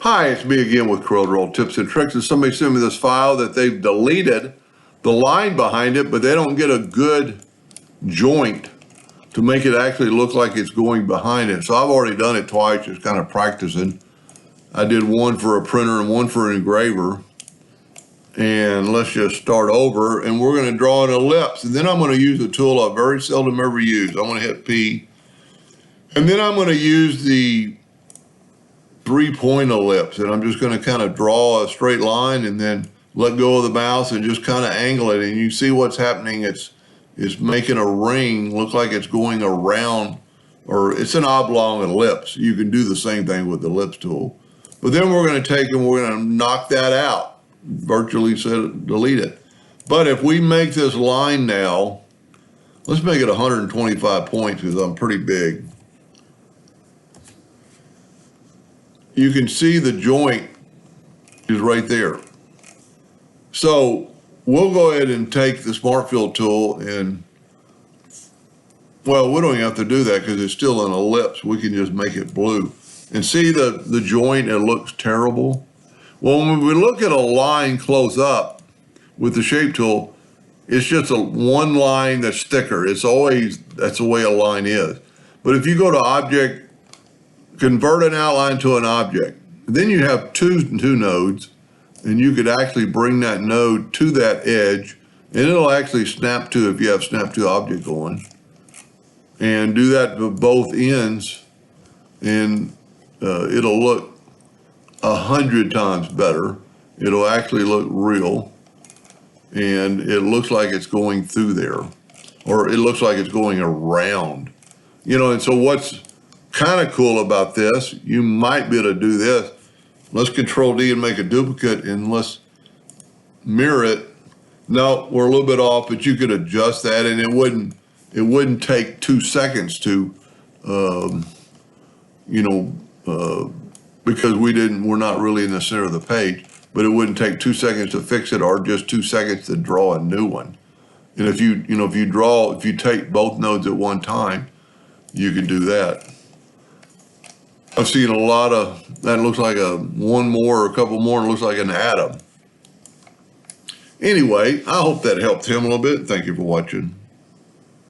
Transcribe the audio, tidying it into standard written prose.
Hi, it's me again with Corel tips and tricks. And somebody sent me this file that they've deleted the line behind it, but they don't get a good joint to make it actually look like it's going behind it. So I've already done it twice, just kind of practicing. I did one for a printer and one for an engraver. And let's just start over, and we're going to draw an ellipse. And then I'm going to use a tool I very seldom ever use. I'm going to hit P. And then I'm going to use the 3-point ellipse, and I'm just going to kind of draw a straight line and then let go of the mouse and just kind of angle it. And you see what's happening. It's making a ring look like it's going around, or it's an oblong ellipse. You can do the same thing with the ellipse tool. But then we're going to take and we're going to knock that out, virtually delete it. But if we make this line now, let's make it 125 points because I'm pretty big. You can see the joint is right there. So we'll go ahead and take the Smart Fill tool and, well, we don't even have to do that because it's still an ellipse. We can just make it blue. And see the joint, it looks terrible. Well, when we look at a line close up with the shape tool, it's just one line that's thicker. It's always, that's the way a line is. But if you go to Object, convert an outline to an object, then you have two nodes, and you could actually bring that node to that edge, and it'll actually snap to, if you have snap to object going, and do that to both ends, and it'll look 100 times better. It'll actually look real, and it looks like it's going through there, or it looks like it's going around, you know. And so what's kind of cool about this, you might be able to do this. Let's Control D and make a duplicate, and let's mirror it. No, we're a little bit off, but you could adjust that, and it wouldn't take 2 seconds to, because we're not really in the center of the page, but it wouldn't take 2 seconds to fix it, or just 2 seconds to draw a new one. And if you take both nodes at one time, you can do that. I've seen a lot of, that looks like one more or a couple more, and it looks like an atom. Anyway, I hope that helped him a little bit. Thank you for watching.